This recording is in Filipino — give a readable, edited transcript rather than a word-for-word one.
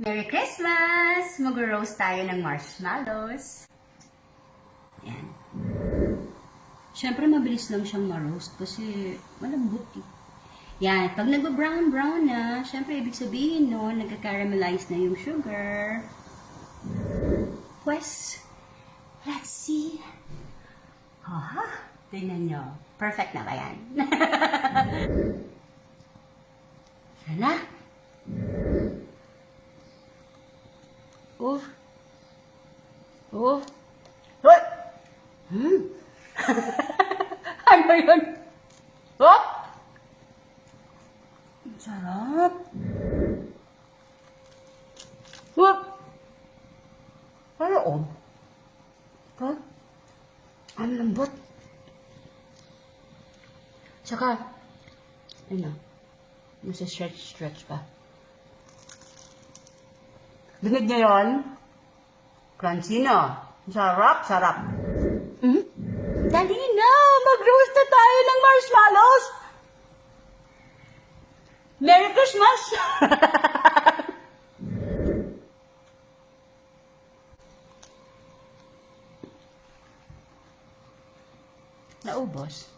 Merry Christmas! Mag-roast tayo ng marshmallows. Yan. Siyempre, mabilis lang siyang ma-roast kasi malambot eh. Yan. Pag nag-brown na, siyempre, ibig sabihin no, nagka-caramelize na yung sugar. Pues, let's see. Aha! Tingnan nyo. Perfect na ba yan? Yan na. Oh. Oh. What? Ano yun? Oh! Sarap. What? Ano oh? Ha? Ang lambot. Tsaka, ano, nasa stretch pa. Dinig niyo yun? Crunchy na. Sarap, sarap. Dali na! Mag-roast na tayo ng marshmallows! Merry Christmas! Naubos?